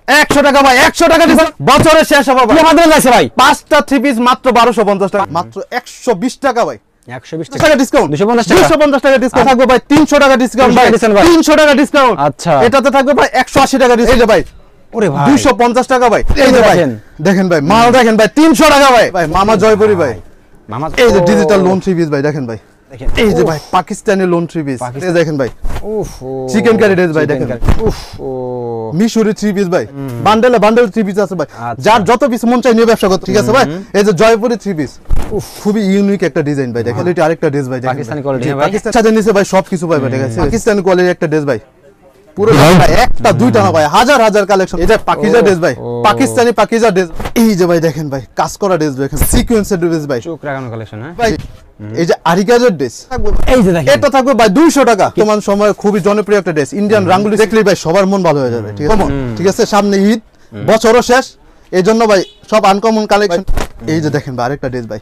100 টাকা ভাই, 100 টাকা ডিসকাউন্ট বছরের শেষ হবে ভাই। আমাদের কাছে ভাই পাঁচটা থ্রি পিস মাত্র 1250 টাকা, মাত্র 120 টাকা ভাই। 120 টাকা ডিসকাউন্ট, 250 টাকা ডিসকাউন্ট থাকবে ভাই, 300 টাকা ডিসকাউন্ট ভাই, 300 টাকা ডিসকাউন্ট। আচ্ছা এটাতে থাকবে ভাই 180 টাকা ডিসকাউন্ট। এই যে ভাই ওরে ভাই 250 টাকা ভাই। এই যে ভাই দেখেন ভাই মাল দেখেন ভাই 300 টাকা ভাই। ভাই মামা জয়পুরি ভাই, মামা এই যে ডিজিটাল লোন থ্রি পিস ভাই দেখেন ভাই, এই যে ভাই পাকিস্তানি লোন থ্রি পিস, এই দেখেন ভাই উফ চিকেন কারি ড্রেস ভাই দেখেন, উফ ও মিশরি থ্রি পিস ভাই, বান্ডেলে বান্ডেল থ্রি পিস আছে ভাই, যার যত পিস মন চাই নিয়ে ব্যবসা করতে, ঠিক আছে ভাই। এই যে জয়পুরি থ্রি পিস, খুবই ইউনিক একটা ডিজাইন ভাই দেখেন, এটা আরেকটা ড্রেস ভাই দেখেন, পাকিস্তানি কোয়ালিটি ভাই, পাকিস্তান সাথে নিচে ভাই সবকিছু পাই ভাই, ঠিক আছে পাকিস্তানি কোয়ালিটির একটা ড্রেস ভাই, পুরো ভাই একটা দুইটা না ভাই, হাজার হাজার কালেকশন। এটা পাকিজা ড্রেস ভাই, পাকিস্তানি পাকিজা ড্রেস। এই যে ভাই দেখেন ভাই কাজ করা ড্রেস দেখেন, সিকোয়েন্সের ড্রেস ভাই, চোখ রাগানো কালেকশন। হ্যাঁ ভাই এই যে আরিগাজের ড্রেস, এই যে দেখেন এটা থাকবে ভাই 200 টাকা। বর্তমান সময়ে খুবই জনপ্রিয় একটা ড্রেস, ইন্ডিয়ান রাঙ্গুলি দেখলেই ভাই সবার মন ভালো হয়ে যাবে, ঠিক আছে ঠিক আছে। সামনে ঈদ, বছরও শেষ, এই জন্য ভাই সব আনকমন কালেকশন। এই যে দেখেন ভাই আরেকটা ড্রেস ভাই,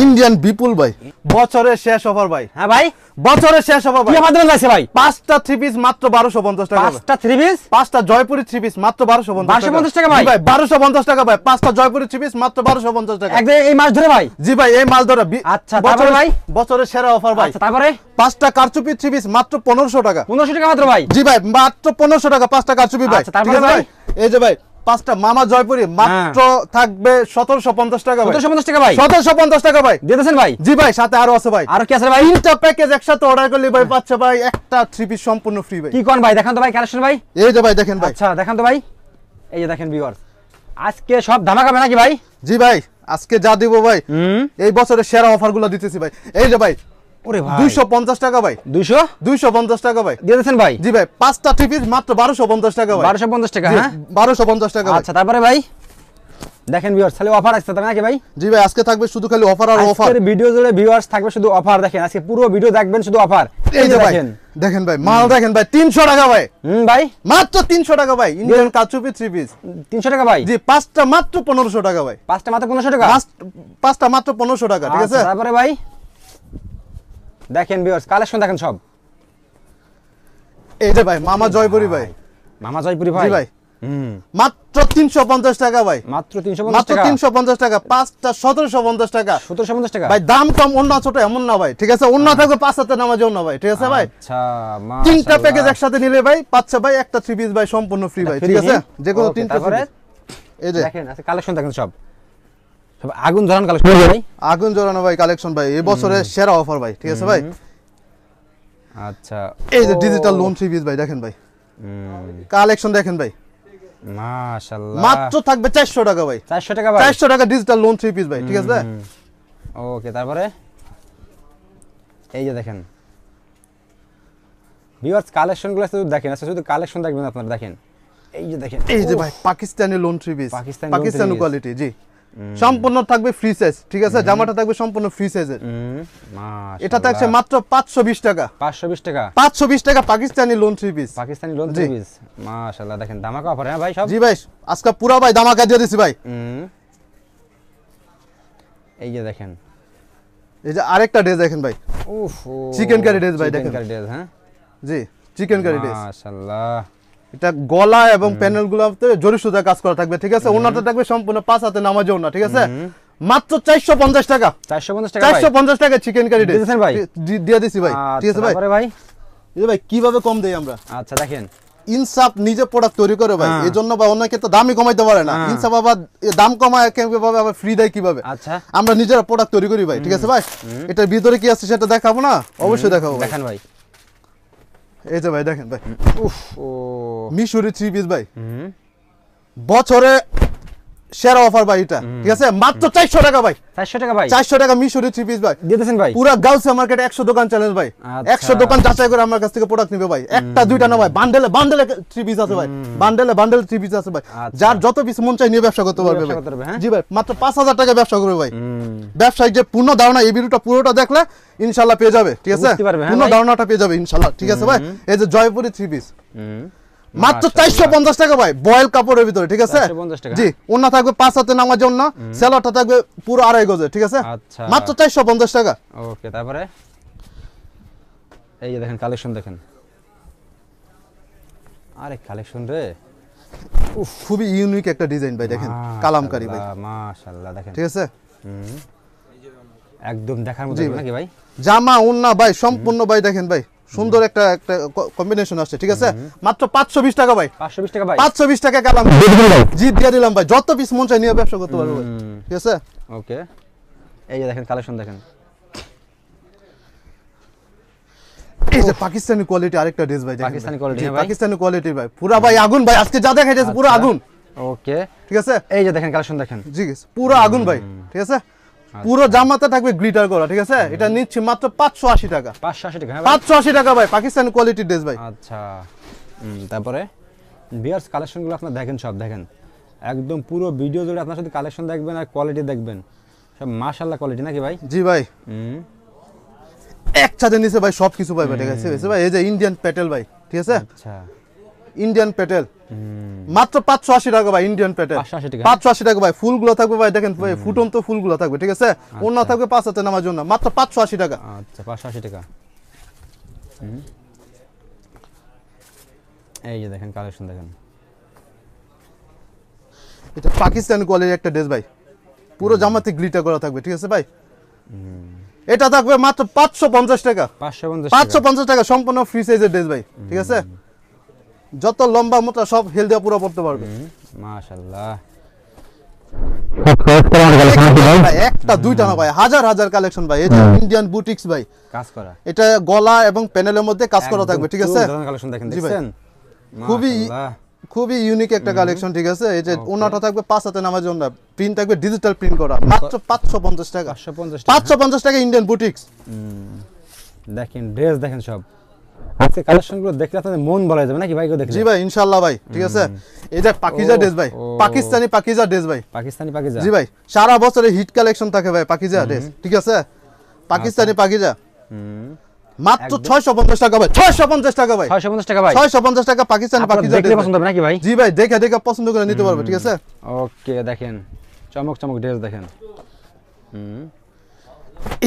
ইন্ডিয়ান বিপুল ভাই, বছরের শেষ অফার ভাই। হ্যাঁ ভাই বছরের শেষ অফার ভাই, আমাদের কাছে ভাই পাঁচটা থ্রি পিস মাত্র 1250 টাকা, পাঁচটা থ্রি পিস, পাঁচটা জয়পুরি থ্রি পিস মাত্র 1250 টাকা ভাই, 1250 টাকা ভাই, পাঁচটা জয়পুরি থ্রি পিস মাত্র 1250 টাকা একদম এই মাস ধরে ভাই। জি ভাই এই মাল ধরে। আচ্ছা তারপরে ভাই বছরের সেরা অফার ভাই। আচ্ছা তারপরে পাঁচটা কারচুপি থ্রি পিস মাত্র 1500 টাকা, 1500 টাকা মাত্র ভাই। জি ভাই মাত্র 1500 টাকা পাঁচটা কারচুপি ভাই। আচ্ছা তারপরে ভাই এই যে ভাই পাঁচটা মামা জয়পুরি মাত্র থাকবে 1750 টাকা ভাই, 1750 টাকা ভাই, 1750 টাকা ভাই দিতেছেন ভাই। জি ভাই সাথে আরো আছে ভাই, আর কি আছে ভাই? তিনটা প্যাকেজ একসাথে অর্ডার করলে ভাই পাচ্ছে ভাই একটা থ্রি পিস সম্পূর্ণ ফ্রি ভাই। কি কোন ভাই দেখান তো ভাই কালেকশন ভাই। এই যে ভাই দেখেন ভাই, আচ্ছা দেখান তো ভাই। এই যে দেখেন ভিউয়ার্স আজকে সব ধামাকা নাকি ভাই? জি ভাই আজকে যা দিব ভাই এই বছরের সেরা অফার গুলো দিতেছি ভাই। এই যে ভাই ওরে ভাই 250 টাকা ভাই, 250 টাকা ভাই দিয়ে দিয়েছেন ভাই। জি ভাই পাঁচটা থ্রি পিস মাত্র 1250 টাকা ভাই, 1250 টাকা। হ্যাঁ 1250 টাকা ভাই। আচ্ছা তারপরে ভাই দেখেন ভিউয়ার্স খালি অফার আসছে তাই নাকি ভাই? জি ভাই আজকে থাকবে শুধু খালি অফার আর অফার, আজকের ভিডিও জুড়ে ভিউয়ার্স থাকবে শুধু অফার। দেখেন আজকে পুরো ভিডিও দেখবেন শুধু অফার। এই যে ভাই দেখেন ভাই মাল দেখেন ভাই 300 টাকা ভাই, ভাই মাত্র 300 টাকা ভাই, ইন্ডিয়ান কাচুপি থ্রি পিস 300 টাকা ভাই। জি পাঁচটা মাত্র 1500 টাকা ভাই, পাঁচটা মাত্র 1500 টাকা, পাঁচটা মাত্র 1500 টাকা, ঠিক আছে। তারপরে ভাই দেখেন ভিউয়ার্স কালেকশন দেখেন সব। এই যে ভাই মামা জয়পুরি ভাই, মামা জয়পুরি ভাই, জি ভাই মাত্র 350 টাকা ভাই, মাত্র 350 মাত্র টাকা, 350 টাকা, পাঁচটা 1750 টাকা, 1750 টাকা ভাই দাম কম অন্য ছোট এমন না ভাই, ঠিক আছে অন্য থাকবে পাঁচ হাতে নামাজ অন্য ভাই, ঠিক আছে ভাই। আচ্ছা তিনটা প্যাকেজ একসাথে নিলে ভাই পাচ্ছে ভাই একটা থ্রি পিস ভাই সম্পূর্ণ ফ্রি ভাই, ঠিক আছে যে কোনো তিনটা। তারপরে এই যে দেখেন আজকে কালেকশন দেখেন সব সব আগুন জ্বালানো কালেকশন ভাই, আগুন জ্বালানো ভাই কালেকশন ভাই, এই বছরের সেরা অফার ভাই, ঠিক আছে ভাই। আচ্ছা এই যে ডিজিটাল লোন থ্রি পিস ভাই দেখেন ভাই, কালেকশন দেখেন ভাই মাশাআল্লাহ, মাত্র থাকবে 400 টাকা ভাই, 400 টাকা ভাই, 400 টাকা ডিজিটাল লোন থ্রি পিস ভাই, ঠিক আছে। ওকে তারপরে এই যে দেখেন ভিউয়ার্স কালেকশনগুলো শুধু দেখেন, আচ্ছা শুধু কালেকশন দেখবেন আপনারা দেখেন। এই যে দেখেন এই যে ভাই Pakistani lawn three piece, Pakistani quality, জি সম্পূর্ণ থাকবে ফ্রি সাইজ, ঠিক আছে? জামাটা থাকবে সম্পূর্ণ ফ্রি সাইজের। মাশাআল্লাহ, এটা থাকছে মাত্র 520 টাকা। 520 টাকা, 520 টাকা Pakistani lawn three piece. Pakistani lawn three piece. মাশাআল্লাহ, দেখেন ধামাকা অফার। হ্যাঁ ভাই সব? জি ভাই, আজকে পুরো ভাই ধামাকা দিয়ে দিছি ভাই। এই যে দেখেন, এই যে আরেকটা ড্রেস দেখেন ভাই। উফ, চিকেন কারি ড্রেস ভাই, দেখেন চিকেন কারি ড্রেস। হ্যাঁ জি, চিকেন কারি ড্রেস। মাশাআল্লাহ, এটা গলা এবং প্যানেলগুলোতে জরি সুতা কাজ করা থাকবে, ঠিক আছে? ওনাটা থাকবে সম্পূর্ণ 5 হাতে নামাজে ওনা, ঠিক আছে? মাত্র 450 টাকা। 450 টাকা, 450 টাকা চিকেন কারি ড্রেস দিয়েছেন ভাই? দিয়ে দিছি ভাই, ঠিক আছে ভাই? তারপরে ভাই এই ভাই কিভাবে কম দেই আমরা? আচ্ছা দেখেন, ইনসাফ নিজে প্রোডাক্ট তৈরি করে ভাই, এজন্য ভাই অনেকে তো দামই কমাইতে পারে না। ইনসাফ আবার দাম কমায় কিভাবে, আবার ফ্রি দেয় কিভাবে? আচ্ছা আমরা নিজেরা প্রোডাক্ট তৈরি করি ভাই, ঠিক আছে ভাই? এটার ভিতরে কি আছে সেটা দেখাবো না? অবশ্যই দেখাবো ভাই। দেখেন ভাই, এই যে ভাই দেখেন ভাই, উফ, ও মিশরি থ্রি পিস ভাই, বছরে সেরা অফার ভাই এটা, ঠিক আছে? মাত্র 400 টাকা ভাই, 400 টাকা ভাই, 400 টাকা মিশরি থ্রি পিস ভাই দিতেছেন ভাই? পুরো গাউসিয়া মার্কেটে 100 দোকান চ্যালেঞ্জ ভাই। 100 দোকান যাচাই করে আমার কাছ থেকে প্রোডাক্ট নিবে ভাই, একটা দুইটা না ভাই, বান্ডেলে বান্ডেলে থ্রি পিস আছে ভাই, বান্ডেলে বান্ডেল থ্রি পিস আছে ভাই। যার যত পিস মন চাই নিয়ে ব্যবসা করতে পারবে ভাই। জি ভাই, মাত্র 5000 টাকা ব্যবসা করবে ভাই। ব্যবসায়িক যে পূর্ণ ধারণা, এই ভিডিওটা পুরোটা দেখলে ইনশাআল্লাহ পেয়ে যাবে, ঠিক আছে? পূর্ণ ধারণাটা পেয়ে যাবে ইনশাআল্লাহ, ঠিক আছে ভাই? এই যে জয়পুরি থ্রি পিস মাত্র 450 টাকা ভাই, বয়েল কাপড়ের ভিতরে, ঠিক আছে? জি, ওন্না থাকবে 5 হাতে নামার জন্য, সেলরটা থাকবে পুরো 2.5 গজে, ঠিক আছে? মাত্র 450 টাকা। ওকে, তারপরে এই যে দেখেন কালেকশন দেখেন, আরে কালেকশন রে, খুবই ইউনিক একটা ডিজাইন ভাই, দেখেন কালামকারী ভাই, মাশাআল্লাহ দেখেন, ঠিক আছে একদম দেখার মতো জি নাকি ভাই? জামা ওন্না ভাই সম্পূর্ণ ভাই, দেখেন ভাই সুন্দর একটা একটা কম্বিনেশন আসছে, ঠিক আছে মাত্র 520 টাকা ভাই, 520 টাকা ভাই, 520 টাকা কালাম জি দিয়ে দিলাম ভাই, যত পিস মন চাই নিয়ে ব্যবসা করতে পারবো ভাই, ঠিক আছে। ওকে, এই যে দেখেন কালেকশন দেখেন, এই যে পাকিস্তানি কোয়ালিটি আরেকটা ড্রেস ভাই, দেখেন পাকিস্তানি ভাই। quality, জি, হ্যাঁ ভাই? পাকিস্তানি কোয়ালিটি ভাই, পুরা ভাই আগুন ভাই, আজকে যা দেখাইতেছে পুরো আগুন, ওকে, ঠিক আছে এই যে দেখেন কালেকশন দেখেন, জি পুরো আগুন ভাই, ঠিক আছে পুরো জামাতে থাকবে গ্লিটার করা, ঠিক আছে এটা নিচ্ছি মাত্র 580 টাকা, 580 টাকা, হ্যাঁ ভাই? 580 টাকা ভাই, পাকিস্তানি কোয়ালিটির ড্রেস ভাই। আচ্ছা, তারপরে ভিউয়ার্স কালেকশনগুলো আপনারা দেখেন, সব দেখেন, একদম পুরো ভিডিও জুড়ে আপনারা শুধু কালেকশন দেখবেন আর কোয়ালিটি দেখবেন, সব মাশাআল্লাহ কোয়ালিটি নাকি ভাই? জি ভাই, এক ছাদের নিচে ভাই সবকিছু পাইবে, ঠিক আছে ভাই। এই যে ইন্ডিয়ান প্যাটেল ভাই, ঠিক আছে আচ্ছা, ইন্ডিয়ান প্যাটেল মাত্র 580 টাকা ভাই, ইন্ডিয়ান প্যাটেল 580 টাকা, 580 টাকা ভাই, ফুলগুলো থাকবে ভাই, দেখেন ভাই ফুটন্ত ফুলগুলো থাকবে, ঠিক আছে অন্য থাকবে 5 হাতে নামার জন্য, মাত্র 580 টাকা। আচ্ছা 580 টাকা, এই যে দেখেন কালেকশন দেখেন, এটা পাকিস্তানি কোয়ালিটির একটা ড্রেস ভাই, পুরো জামাতে গ্লিটার করা থাকবে, ঠিক আছে ভাই এটা থাকবে মাত্র 550 টাকা, 550 টাকা সম্পূর্ণ ফ্রি সাইজের ড্রেস ভাই, ঠিক আছে যত লম্বা মোটা সব হেল দিয়ে পুরো পড়তে পারবে, মাশাআল্লাহ। ভাই একটা দুইটা না ভাই, হাজার হাজার কালেকশন ভাই, এই যে ইন্ডিয়ান বুটিক্স ভাই, কাজ করা, এটা গলা এবং প্যানেলের মধ্যে কাজ করা থাকবে, ঠিক আছে কালেকশন দেখেন, জি ভাই। দেখছেন খুবই মাশাআল্লাহ, খুবই ইউনিক একটা কালেকশন, ঠিক আছে এই যে ওনাটা থাকবে 5 হাতে নামার জন্য, প্রিন্ট থাকবে ডিজিটাল প্রিন্ট করা, মাত্র 550 টাকা, 550 টাকা, 550 টাকা ইন্ডিয়ান বুটিক্স। দেখেন ড্রেস দেখেন সব, আজকে কালেকশনগুলো দেখলে আপনাদের মন ভরে যাবে নাকি ভাই? গো দেখলে জি ভাই ইনশাআল্লাহ ভাই, ঠিক আছে এই যে পাকিজা ড্রেস ভাই, পাকিস্তানি পাকিজা ড্রেস ভাই, পাকিস্তানি পাকিজা, জি ভাই সারা বছরে হিট কালেকশন থাকে ভাই পাকিজা ড্রেস, ঠিক আছে পাকিস্তানি পাকিজা মাত্র 650 টাকা ভাই, 650 টাকা ভাই, 650 টাকা ভাই, 650 টাকা পাকিস্তানি পাকিজা দেখলে পছন্দ হবে নাকি ভাই? জি ভাই দেখে দেখে পছন্দ করে নিতে পারবে, ঠিক আছে ওকে, দেখেন চমক চমক ড্রেস দেখেন,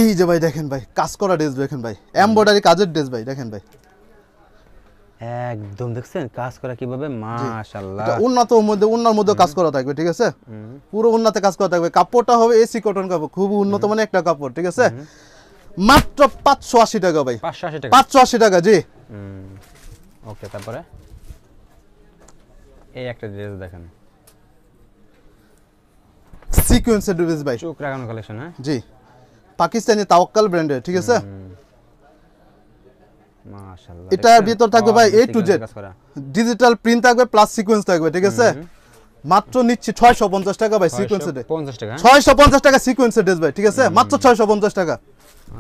এই যে ভাই দেখেন ভাই কাজ করা ড্রেস দেখেন ভাই, এমব্রয়ডারি কাজের ড্রেস ভাই, দেখেন ভাই একদম দেখছেন কাজ করা কিভাবে, মাশাআল্লাহ। এটা উন্নত মধ্যে উন্নার মধ্যে কাজ করা থাকবে, ঠিক আছে পুরো উন্নতে কাজ করা থাকবে, কাপড়টা হবে এসি কটন কাপড়, খুব উন্নত মানের একটা কাপড়, ঠিক আছে মাত্র 580 টাকা ভাই, 580 টাকা, 580 টাকা জি। ওকে, তারপরে এই একটা ড্রেস দেখেন, সিকোয়েন্সের ড্রেস ভাই, চোখ রাগানো কালেকশন, হ্যাঁ জি পাকিস্তানি তাওয়াক্কাল ব্র্যান্ডের, ঠিক আছে মাশাআল্লাহ। এটার ভিতর থাকবে ভাই A to Z digital print থাকবে প্লাস সিকোয়েন্স থাকবে, ঠিক আছে মাত্র নিচ্ছি 650 টাকা ভাই, সিকোয়েন্সের 50 টাকা, 650 টাকা সিকোয়েন্সের ড্রেস ভাই, ঠিক আছে মাত্র 650 টাকা।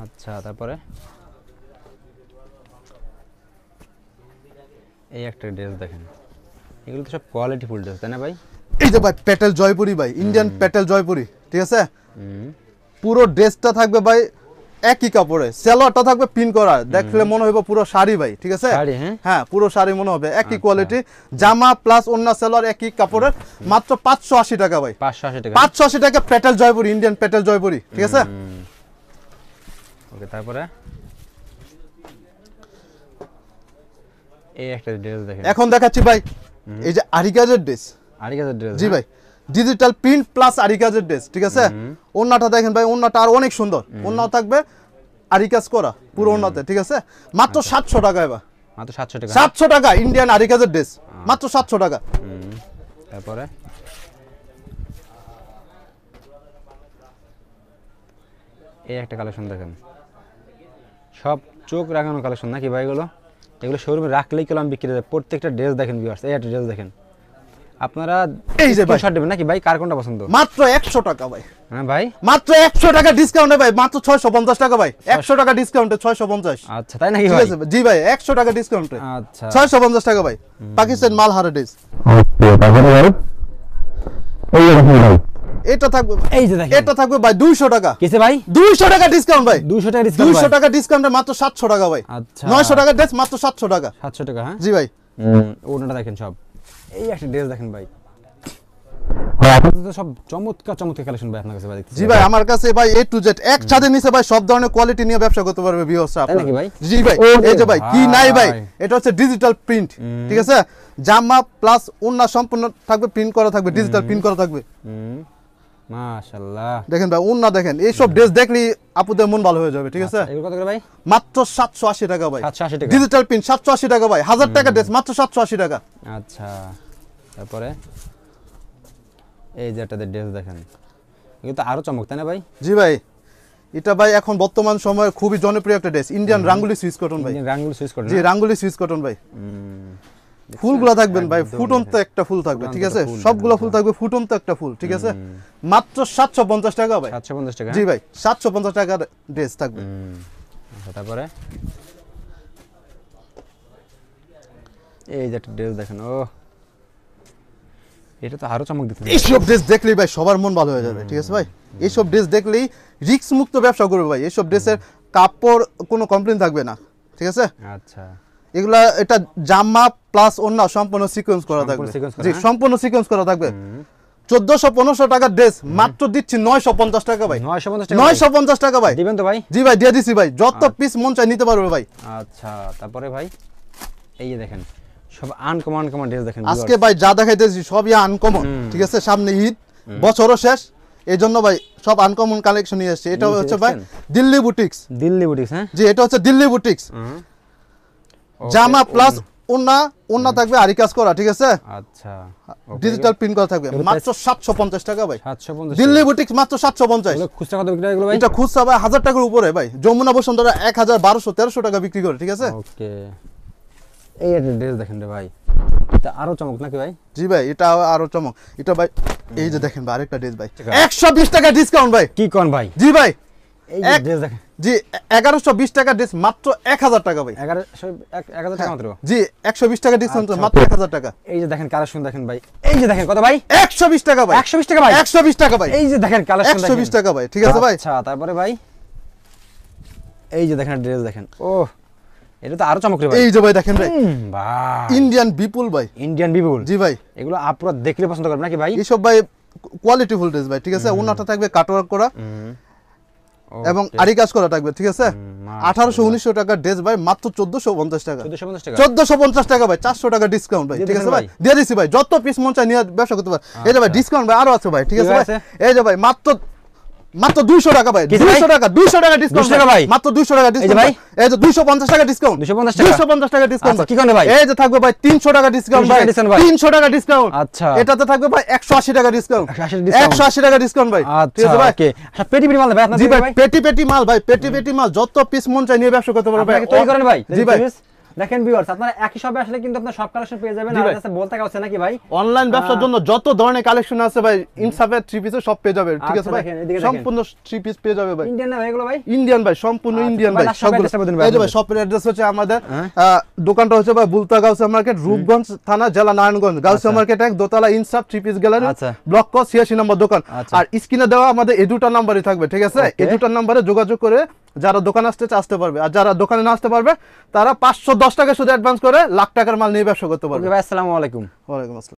আচ্ছা, তারপরে এই একটা ড্রেস দেখেন, এগুলো তো সব কোয়ালিটি ফুল ড্রেস তাই না ভাই? এই যে ভাই প্যাটেল জয়পুরি ভাই, ইন্ডিয়ান প্যাটেল জয়পুরি, ঠিক আছে পুরো ড্রেসটা থাকবে ভাই একই কাপড়ে, সালোয়ারটা থাকবে পিন করা, দেখলে মনে হবে পুরো শাড়ি ভাই, ঠিক আছে শাড়ি, হ্যাঁ পুরো শাড়ি মনে হবে, একই কোয়ালিটি জামা প্লাস ওন্না সালোয়ার একই কাপড়ের, মাত্র 580 টাকা ভাই, 580 টাকা, 580 টাকা প্যাটেল জয়পুরি, ইন্ডিয়ান প্যাটেল জয়পুরি, ঠিক আছে ওকে, তারপরে এই একটা ড্রেস দেখেন, এখন দেখাচ্ছি ভাই এই যে আরিকাজের ড্রেস, আরিকাজের ড্রেস, জি ভাই ডিজিটাল প্রিন্ট প্লাস আরিকাজের ড্রেস, ঠিক আছে ওন্নাটা দেখেন ভাই, ওন্নাটা আর অনেক সুন্দর, ওন্নাও থাকবে আরিকাজ করা পুরো ওন্নাতে, ঠিক আছে মাত্র 700 টাকা, এবার মাত্র 700 টাকা, 700 টাকা ইন্ডিয়ান আরিকাজের ড্রেস, মাত্র 700 টাকা। তারপরে এই একটা কালেকশন দেখেন, সব চোখ রাগানো কালেকশন নাকি ভাই? এগুলো শোরুমে রাখলেই কলম বিক্রি হবে, প্রত্যেকটা ড্রেস দেখেন ভিউয়ার্স, এই একটা ড্রেস দেখেন, আপনারা এই যে ভাই শর্ট দেবেন নাকি ভাই? কার কোনটা পছন্দ? মাত্র 100 টাকা ভাই, হ্যাঁ ভাই মাত্র 100 টাকা ডিসকাউন্টে ভাই, মাত্র 650 টাকা ভাই, 100 টাকা ডিসকাউন্টে 650, আচ্ছা তাই নাকি ঠিক ভাই? আছে জি ভাই 100 টাকা ডিসকাউন্টে আচ্ছা 650 টাকা ভাই, পাকিস্তান মাল হারা ড্রেস। ওকে, তারপরে ভাই এই দেখুন ভাই, এটা থাকবে এই যে দেখেন, এটা থাকবে ভাই 200 টাকা, কিসে ভাই? 200 টাকা ডিসকাউন্ট ভাই, 200 টাকা ডিসকাউন্ট, 200 টাকা ডিসকাউন্টে মাত্র 700 টাকা ভাই, আচ্ছা 900 টাকা ড্রেস মাত্র 700 টাকা, 700 টাকা, হ্যাঁ জি ভাই ওনাটা দেখেন সব, এই একটা ড্রেস দেখেন ভাই, আপনাদের তো সব চমৎকার চমৎকার কালেকশন ভাই আপনার কাছে ভাই দেখতেছি। জি ভাই আমার কাছে ভাই A to Z এক ছাদের নিচে ভাই সব ধরনের কোয়ালিটি নিয়ে ব্যবসা করতে পারবে ভিউয়ার্স তাই নাকি ভাই? জি ভাই এই যে ভাই কি নাই ভাই, এটা হচ্ছে ডিজিটাল প্রিন্ট, ঠিক আছে? জামা প্লাস ওন্না সম্পূর্ণ থাকবে, প্রিন্ট করা থাকবে, ডিজিটাল প্রিন্ট করা থাকবে। মাশাআল্লাহ দেখেন ভাই ওন্না দেখেন, এই সব ড্রেস দেখলেই আপুদের মন ভালো হয়ে যাবে, ঠিক আছে? এগুলো কত করে ভাই? মাত্র 780 টাকা ভাই, 780 টাকা। ডিজিটাল প্রিন্ট 780 টাকা ভাই, 1000 টাকা ড্রেস মাত্র 780 টাকা। আচ্ছা তারপরে এই যে একটা ড্রেস দেখেন, এগুলো তো আরো চমক তাই না ভাই? জি ভাই এটা ভাই এখন বর্তমান সময়ে খুবই জনপ্রিয় একটা ড্রেস, ইন্ডিয়ান রাঙ্গুলি সুইস কটন ভাই। রাঙ্গুলি সুইচ করে জি রাঙ্গুলি সুইস কটন ভাই। ফুলগুলো থাকবেন ভাই, ফুটন্ত একটা ফুল থাকবে, ঠিক আছে? সবগুলো ফুল থাকবে ফুটন্ত একটা ফুল, ঠিক আছে? মাত্র 750 টাকা ভাই। 750 টাকা। জি ভাই 750 টাকার ড্রেস থাকবে। আচ্ছা তারপরে এই যে একটা ড্রেস দেখেন, ও এটা তো আরো চমক দিতে। এইসব ড্রেস দেখলেই ভাই সবার মন ভালো হয়ে যাবে, ঠিক আছে ভাই? এইসব ড্রেস দেখলেই রিস্ক মুক্ত ব্যবসা করবে ভাই। এইসব ড্রেসের কাপড় কোনো কমপ্লেন থাকবে না, ঠিক আছে? আচ্ছা এগুলা এটা জামা প্লাস ওন্না সম্পূর্ণ সিকোয়েন্স করা থাকবে। sequence করা, জি হ্যাঁ? সম্পূর্ণ সিকোয়েন্স করা থাকবে। 1400-1500 টাকার ড্রেস মাত্র দিচ্ছি 950 টাকা ভাই। 950 টাকা। 950 টাকা ভাই। দিবেন তো ভাই? জি ভাই দিয়ে দিছি ভাই, যত পিস মন চাই নিতে পারবে ভাই। আচ্ছা তারপরে ভাই এই যে দেখেন সব আনকমন ড্রেস দেখেন আজকে ভাই যা দেখাইতেছি সবই আনকমন, ঠিক আছে? সামনে ঈদ, বছরও শেষ, এই জন্য ভাই সব আনকমন কালেকশন নিয়ে এসেছে। এটা হচ্ছে ভাই দিল্লি বুটিক্স। দিল্লি বুটিক্স, হ্যাঁ? জি এটা হচ্ছে দিল্লি বুটিক্স। জামা প্লাস ওন্না থাকবে আরি কাজ করা, ঠিক আছে? আচ্ছা ডিজিটাল প্রিন্ট করা থাকবে মাত্র 750 টাকা ভাই। 750 দিল্লি বুটিক্স মাত্র 750। এগুলো খুচরা কত বিক্রি হয় এগুলো ভাই? এটা খুচরা ভাই 1000 টাকার উপরে ভাই। যমুনা বসুন্ধরা 1000, 1200, 1300 টাকা বিক্রি করে, ঠিক আছে? ওকে এই একটা ড্রেস দেখেন রে ভাই, এটা আরো চমক নাকি ভাই? জি ভাই এটা আরো চমক। এটা ভাই এই যে দেখেন ভাই আরেকটা ড্রেস ভাই 120 টাকা ডিসকাউন্ট ভাই। কি কোন ভাই? জি ভাই এই যে ড্রেস দেখেন, জি 1120 টাকা ড্রেস মাত্র 1000 টাকা ভাই। 1000 টাকা মাত্র। জি 120 টাকা ডিসকাউন্ট আচ্ছা, মাত্র 1000 টাকা। এই যে দেখেন কালেকশন দেখেন ভাই, এই যে দেখেন কত ভাই? 120 টাকা ভাই। 120 টাকা ভাই। 120 টাকা ভাই। এই যে দেখেন কালেকশন দেখেন 120 টাকা ভাই, ঠিক আছে ভাই? আচ্ছা তারপরে ভাই এই যে দেখেন ড্রেস দেখেন, ও এটা তো আরো চমক রে ভাই। এই যে ভাই দেখেন ভাই ভাই ইন্ডিয়ান বিপুল ভাই। ইন্ডিয়ান বিপুল। জি ভাই এগুলো আপনারা দেখলে পছন্দ করবেন নাকি ভাই? এইসব ভাই কোয়ালিটি ফুল ড্রেস ভাই, ঠিক আছে? ওন্নাটা থাকবে কাটওয়ার্ক করা এবং আরি কাজ করা থাকবে, ঠিক আছে? 1800-1900 টাকার ড্রেস ভাই মাত্র 1450 টাকা। 1450 টাকা। 1450 টাকা ভাই, 400 টাকা ডিসকাউন্ট ভাই, ঠিক আছে ভাই? দিয়ে দিছি ভাই, যত পিস মন চাই নিয়ে ব্যবসা করতে পারে। এই যে ভাই ডিসকাউন্ট ভাই আরো আছে ভাই, ঠিক আছে ভাই? এই যে ভাই মাত্র 200 টাকা ভাই, 200 টাকা ডিসকাউন্ট 200 টাকা ভাই। মাত্র 200 টাকা ডিসকাউন্ট ভাই। এই যে 250 টাকা ডিসকাউন্ট, 250 টাকা। 250 টাকা ডিসকাউন্ট। আচ্ছা, কি করে ভাই? এই যে থাকবে ভাই 300 টাকা ডিসকাউন্ট ভাই, 300 ভাই। 300 টাকা ডিসকাউন্ট। আচ্ছা। এটাতে থাকবে ভাই 180 টাকা ডিসকাউন্ট, 180 ডিসকাউন্ট। 180 টাকা ডিসকাউন্ট ভাই, ঠিক আচ্ছা আছে ভাই? ওকে। আচ্ছা পেটি পেটি মাল ভাই আপনাদের জি ভাই ভাই? পেটি মাল ভাই, পেটি মাল যত পিস মন চাই নিয়ে ব্যবসা করতে পারবে আপনারা কি তৈরি করেন ভাই? জি ভাই দেখেন ভিউয়ার্স আপনারা একই শপে আসলে কিন্তু আপনারা সব কালেকশন পেয়ে যাবেন। আর কাছে বলতে কাছে নাকি ভাই অনলাইন ব্যবসার জন্য যত ধরনের কালেকশন আছে ভাই ইনসাফে 3 পিসে সব পেয়ে যাবে, ঠিক আছে আচ্ছা, ভাই? দেখেন, এদিকে দেখেন। সম্পূর্ণ 3 পিস পেয়ে যাবে ভাই। ইন্ডিয়ান না ভাই এগুলো ভাই? ইন্ডিয়ান ভাই, সম্পূর্ণ আচ্ছা, ইন্ডিয়ান ভাই, ভাই। না, শপের সবগুলো অ্যাড্রেসটা বলে দিন ভাই এই যে ভাই আপনাদের। শপের অ্যাড্রেস হচ্ছে আমাদের দোকানটা হচ্ছে ভাই বুলতা গাউসিয়া মার্কেট, রূপগঞ্জ থানা, জেলা নারায়ণগঞ্জ। গাউসিয়া মার্কেট 1 দোতলা ইনসাফ 3 পিস গ্যালারি, আচ্ছা। ব্লক ক 86 নম্বর দোকান। আচ্ছা। আর স্ক্রিনে দেওয়া আমাদের এই দুটো নাম্বারই থাকবে, ঠিক আছে? এই দুটো নাম্বারে যোগাযোগ করে যারা দোকান আসতে পারবে, আর যারা দোকানে না আসতে পারবে তারা 510 টাকা শুধু অ্যাডভান্স করে লাখ টাকার মাল নিয়ে ব্যবসা করতে পারবে। ওকে ভাই আসসালামু আলাইকুম। ওয়ালাইকুম আসসালাম।